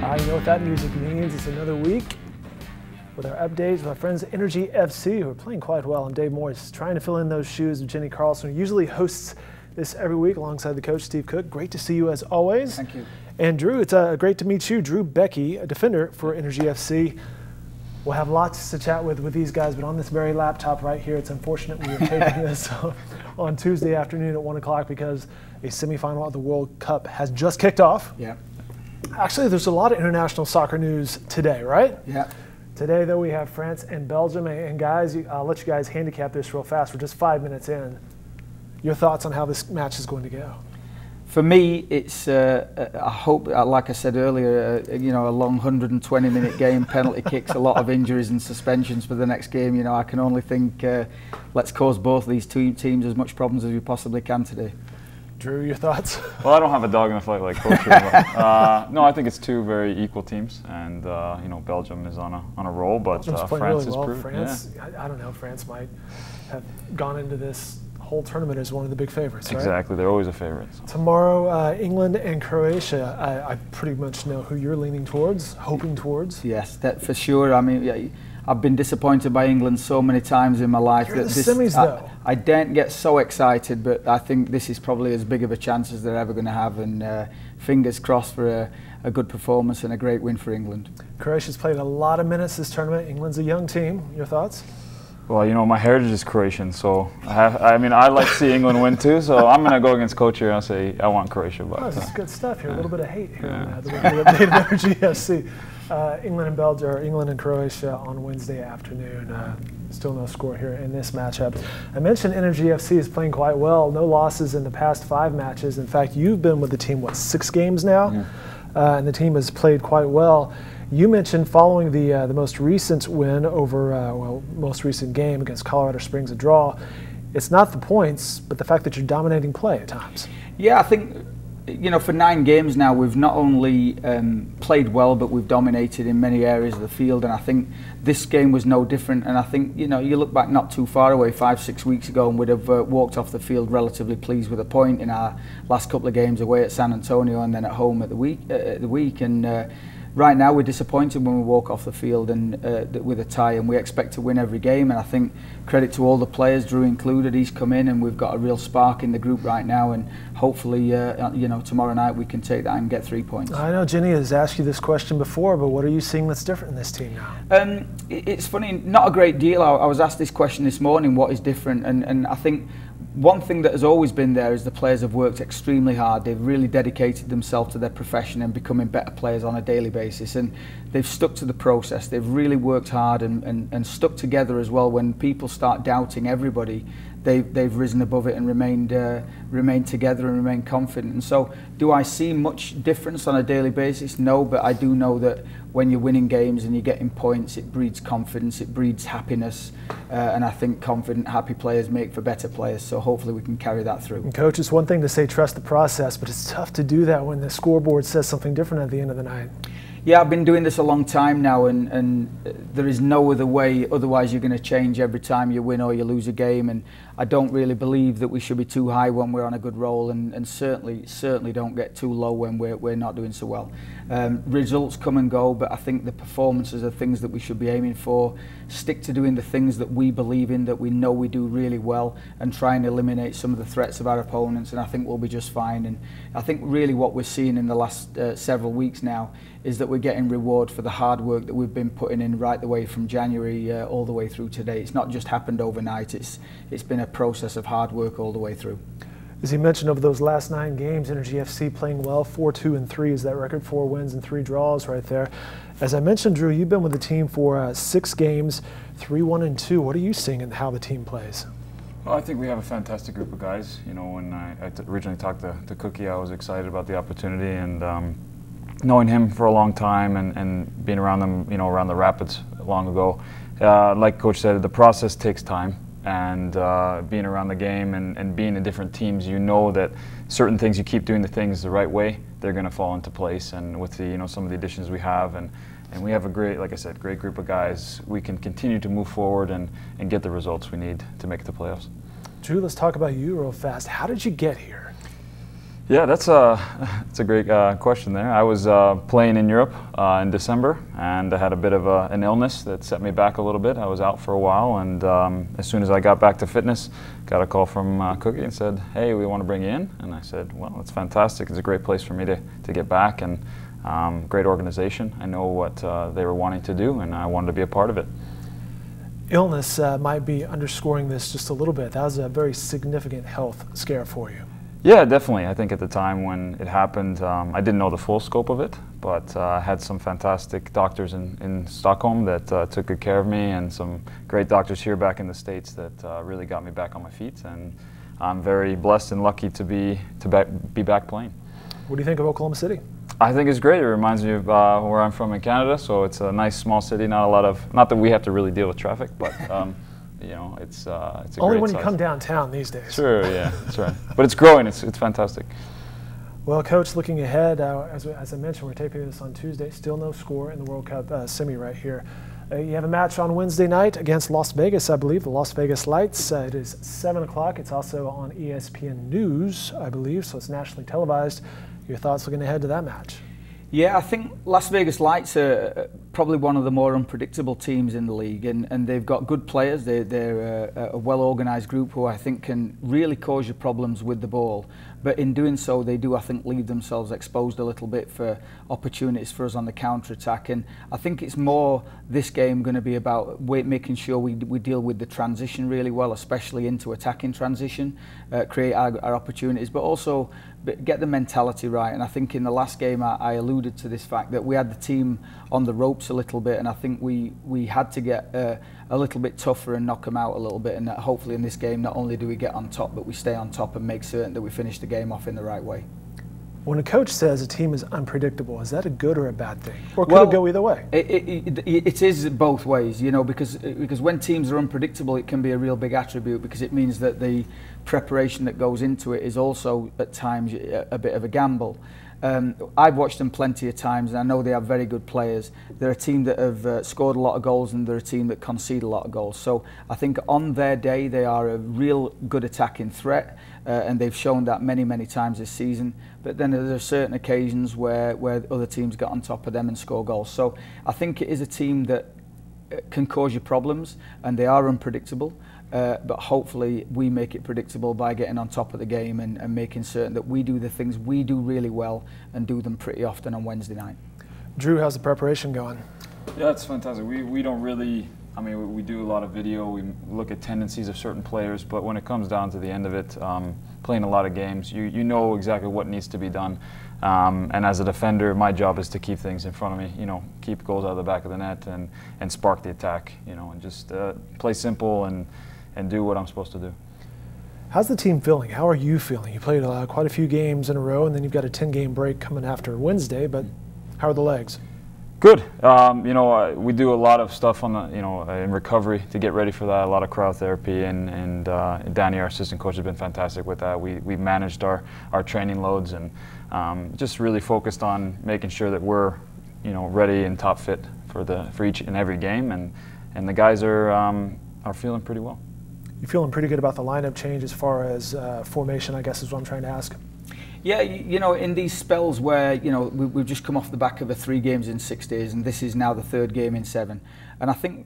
You know what that music means. It's another week with our updates with our friends at Energy FC, who are playing quite well. I'm Dave Morris, trying to fill in those shoes of Jenny Carlson, who usually hosts this every week alongside the coach, Steve Cooke. Great to see you as always. Thank you. And Drew, it's great to meet you. Drew Beckie, a defender for Energy FC. We'll have lots to chat with these guys, but on this very laptop right here, it's unfortunate we are taping this on Tuesday afternoon at 1 o'clock because a semifinal of the World Cup has just kicked off. Yeah. Actually, there's a lot of international soccer news today, right? Yeah. Today, though, we have France and Belgium. And guys, I'll let you guys handicap this real fast. We're just 5 minutes in. Your thoughts on how this match is going to go? For me, it's I hope, like I said earlier, a long 120-minute game, penalty kicks, a lot of injuries and suspensions for the next game. I can only think let's cause both these two teams as much problems as we possibly can today. Drew, your thoughts? Well, I don't have a dog in the fight like Coach here, but, no, I think it's two very equal teams, and Belgium is on a roll, but France really is well. proved. France, I don't know. France might have gone into this whole tournament as one of the big favorites, right? Exactly, they're always a favorite. So. Tomorrow, England and Croatia. I pretty much know who you're leaning towards, hoping towards. Yes, that for sure. I mean, I've been disappointed by England so many times in my life. You're in the semis, though. I don't get so excited, but I think this is probably as big of a chance as they're ever going to have, and fingers crossed for a good performance and a great win for England. Croatia's played a lot of minutes this tournament. England's a young team. Your thoughts? Well, my heritage is Croatian, so I like to see England win too. So I'm going to go against Coach here and say I want Croatia. But this is good stuff here. A little bit of hate here on the updated Energy FC. England and Belgium, or England and Croatia on Wednesday afternoon. Still no score here in this matchup. I mentioned Energy FC is playing quite well. No losses in the past 5 matches. In fact, you've been with the team 6 games now, and the team has played quite well. You mentioned following the most recent win over, most recent game against Colorado Springs, a draw. It's not the points, but the fact that you're dominating play at times. Yeah, I think, for 9 games now, we've not only played well, but we've dominated in many areas of the field. And I think this game was no different. And I think, you look back not too far away, 5-6 weeks ago, and we'd have walked off the field relatively pleased with a point in our last couple of games away at San Antonio and then at home at the week. And right now, we're disappointed when we walk off the field and with a tie, and we expect to win every game. And I think credit to all the players, Drew included. He's come in, and we've got a real spark in the group right now. And hopefully, tomorrow night we can take that and get 3 points. I know Jenny has asked you this question before, but what are you seeing that's different in this team now? It's funny, not a great deal. I was asked this question this morning: what is different? And I think one thing that has always been there is the players have worked extremely hard. They've really dedicated themselves to their profession and becoming better players on a daily basis. And they've stuck to the process. They've really worked hard and stuck together as well. When people start doubting everybody, they've risen above it and remained together and remained confident. And so, do I see much difference on a daily basis? No, but I do know that when you're winning games and you're getting points, it breeds confidence, it breeds happiness, and I think confident, happy players make for better players. So hopefully we can carry that through. And Coach, it's one thing to say trust the process, but it's tough to do that when the scoreboard says something different at the end of the night. Yeah, I've been doing this a long time now, and there is no other way. Otherwise, you're going to change every time you win or you lose a game. And I don't really believe that we should be too high when we're on a good roll, and certainly don't get too low when we're not doing so well. Results come and go, but I think the performances are things that we should be aiming for. Stick to doing the things that we believe in, that we know we do really well, and try and eliminate some of the threats of our opponents, and I think we'll be just fine. And I think really what we're seeing in the last several weeks now is that we're getting reward for the hard work that we've been putting in right the way from January all the way through today. It's not just happened overnight, it's been a process of hard work all the way through. As you mentioned, over those last 9 games, Energy FC playing well, 4-2-3 is that record, 4 wins and 3 draws right there. As I mentioned, Drew, you've been with the team for 6 games, 3-1-2. What are you seeing in how the team plays? Well, I think we have a fantastic group of guys. When I originally talked to Cookie, I was excited about the opportunity, and knowing him for a long time and being around them, around the Rapids long ago, like Coach said, the process takes time. And being around the game and being in different teams, that certain things, you keep doing the things the right way, they're going to fall into place. And with the some of the additions we have, and we have a great, like I said, great group of guys, we can continue to move forward and get the results we need to make the playoffs. Drew, let's talk about you real fast. How did you get here? Yeah, that's a great question there. I was playing in Europe in December, and I had a bit of an illness that set me back a little bit. I was out for a while, and as soon as I got back to fitness, got a call from Cookie and said, "Hey, we want to bring you in." And I said, "Well, it's fantastic. It's a great place for me to get back, and great organization. I know what they were wanting to do, and I wanted to be a part of it." Illness might be underscoring this just a little bit. That was a very significant health scare for you. Yeah, definitely. I think at the time when it happened, I didn't know the full scope of it, but I had some fantastic doctors in Stockholm that took good care of me, and some great doctors here back in the States that really got me back on my feet. And I'm very blessed and lucky to be back playing. What do you think of Oklahoma City? I think it's great. It reminds me of where I'm from in Canada, so it's a nice small city. Not that we have to really deal with traffic, but you know, it's a only great when you size. come downtown these days. Sure, yeah, that's right. But it's growing. It's fantastic. Well, Coach, looking ahead, as I mentioned, we're taping this on Tuesday. Still no score in the World Cup semi right here. You have a match on Wednesday night against Las Vegas, I believe, the Las Vegas Lights. It is 7 o'clock. It's also on ESPN News, I believe, so it's nationally televised. Your thoughts looking ahead to that match? Yeah, I think Las Vegas Lights are probably one of the more unpredictable teams in the league, and they've got good players. They're a well-organised group who I think can really cause you problems with the ball. But in doing so, they do, I think, leave themselves exposed a little bit for opportunities for us on the counter-attack. And I think it's more this game going to be about making sure we deal with the transition really well, especially into attacking transition, create our opportunities, but also get the mentality right. And I think in the last game, I alluded to this fact that we had the team on the ropes a little bit, and I think we had to get a little bit tougher and knock them out a little bit. And hopefully in this game, not only do we get on top, but we stay on top and make certain that we finish the game off in the right way. When a coach says a team is unpredictable, is that a good or a bad thing? Or could it go either way? It is both ways, you know, because when teams are unpredictable, it can be a real big attribute, because it means that the preparation that goes into it is also at times a bit of a gamble. I've watched them plenty of times, and I know they have very good players. They're a team that have scored a lot of goals, and they're a team that concede a lot of goals. So I think on their day, they are a real good attacking threat, and they've shown that many, many times this season. But then there are certain occasions where other teams get on top of them and score goals. So I think it is a team that can cause you problems, and they are unpredictable. But hopefully we make it predictable by getting on top of the game and making certain that we do the things we do really well and do them pretty often on Wednesday night. Drew, how's the preparation going? Yeah, it's fantastic. We don't really, I mean, we do a lot of video, we look at tendencies of certain players, but when it comes down to the end of it, playing a lot of games, you know exactly what needs to be done. And as a defender, my job is to keep things in front of me, you know, keep goals out of the back of the net and spark the attack, you know, and just play simple and do what I'm supposed to do. How's the team feeling? How are you feeling? You played quite a few games in a row, and then you've got a 10-game break coming after Wednesday, but how are the legs? Good. You know, we do a lot of stuff on the, you know, in recovery to get ready for that. A lot of cryotherapy, and Danny, our assistant coach, has been fantastic with that. We managed our training loads, and just really focused on making sure that we're, you know, ready and top fit for each and every game, and the guys are feeling pretty well. You feeling pretty good about the lineup change as far as formation, I guess is what I'm trying to ask? Yeah, you know, in these spells where, you know, we've just come off the back of 3 games in 6 days, and this is now the 3rd game in 7. And I think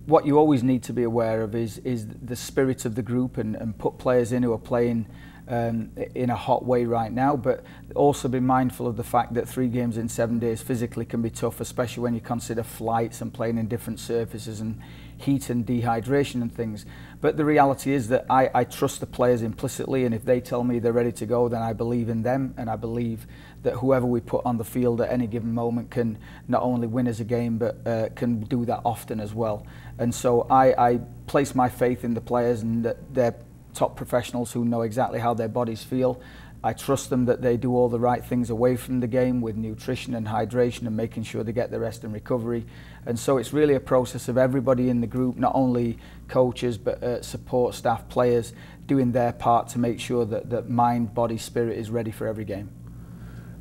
what you always need to be aware of is the spirit of the group, and put players in who are playing in a hot way right now, but also be mindful of the fact that 3 games in 7 days physically can be tough, especially when you consider flights and playing in different surfaces and heat and dehydration and things. But the reality is that I trust the players implicitly, and if they tell me they're ready to go, then I believe in them, and I believe that whoever we put on the field at any given moment can not only win as a game, but can do that often as well. And so I place my faith in the players, and that they're top professionals who know exactly how their bodies feel. I trust them that they do all the right things away from the game with nutrition and hydration and making sure they get the rest and recovery. And so it's really a process of everybody in the group, not only coaches, but support staff, players, doing their part to make sure that mind, body, spirit is ready for every game.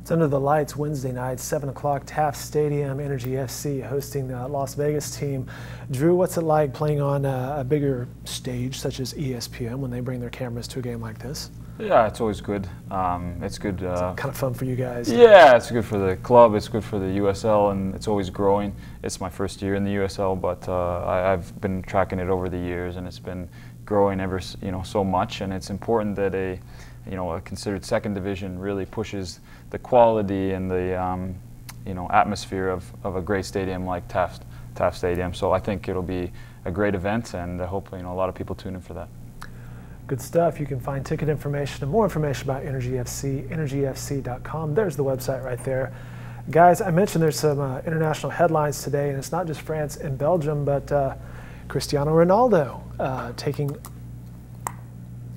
It's under the lights Wednesday night, 7 o'clock, Taft Stadium, Energy FC hosting the Las Vegas team. Drew, what's it like playing on a bigger stage such as ESPN when they bring their cameras to a game like this? Yeah, it's always good. It's good. It's kind of fun for you guys. Yeah, it's good for the club. It's good for the USL, and it's always growing. It's my first year in the USL, but I've been tracking it over the years, and it's been growing ever so much. And it's important that a considered second division really pushes the quality and the atmosphere of a great stadium like Taft Stadium. So I think it'll be a great event, and I hope a lot of people tune in for that. Good stuff. You can find ticket information and more information about Energy FC, energyfc.com. There's the website right there. Guys, I mentioned there's some international headlines today, and it's not just France and Belgium, but Cristiano Ronaldo taking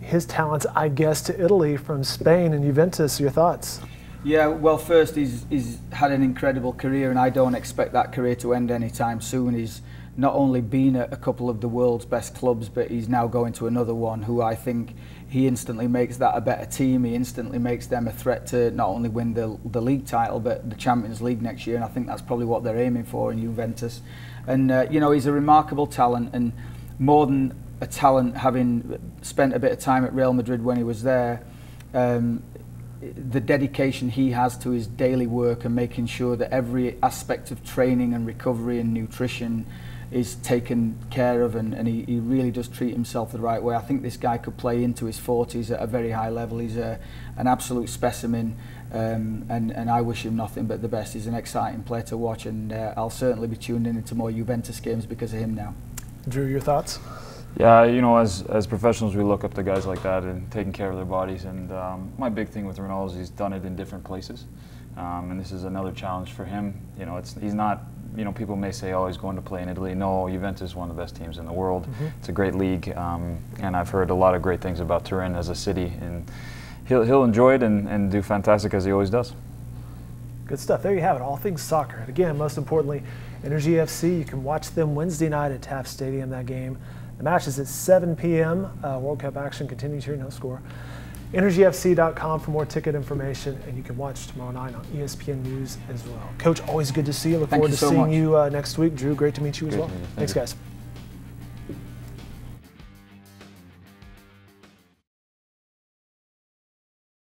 his talents, I guess, to Italy from Spain and Juventus. Your thoughts? Yeah, well, first, he's had an incredible career, and I don't expect that career to end anytime soon. He's not only been at a couple of the world's best clubs, but he's now going to another one who I think he instantly makes that a better team. He instantly makes them a threat to not only win the league title, but the Champions League next year, and I think that's probably what they're aiming for in Juventus. And, he's a remarkable talent, and more than a talent, having spent a bit of time at Real Madrid when he was there, the dedication he has to his daily work and making sure that every aspect of training and recovery and nutrition is taken care of, and he really does treat himself the right way. I think this guy could play into his 40s at a very high level. He's an absolute specimen, and I wish him nothing but the best. He's an exciting player to watch, and I'll certainly be tuning into more Juventus games because of him now. Drew, your thoughts? Yeah, as professionals, we look up to guys like that and taking care of their bodies. And my big thing with Ronaldo is he's done it in different places, and this is another challenge for him. He's not. People may say, "Oh, he's going to play in Italy." No, Juventus is one of the best teams in the world. Mm-hmm. It's a great league, and I've heard a lot of great things about Turin as a city, and he'll enjoy it and do fantastic as he always does. Good stuff. There you have it. All things soccer. And again, most importantly, Energy FC. You can watch them Wednesday night at Taft Stadium. That game. The match is at 7 p.m. World Cup action continues here, no score. EnergyFC.com for more ticket information, and you can watch tomorrow night on ESPN News as well. Coach, always good to see you. Look forward to seeing you next week. Drew, great to meet you as well. Thanks, guys.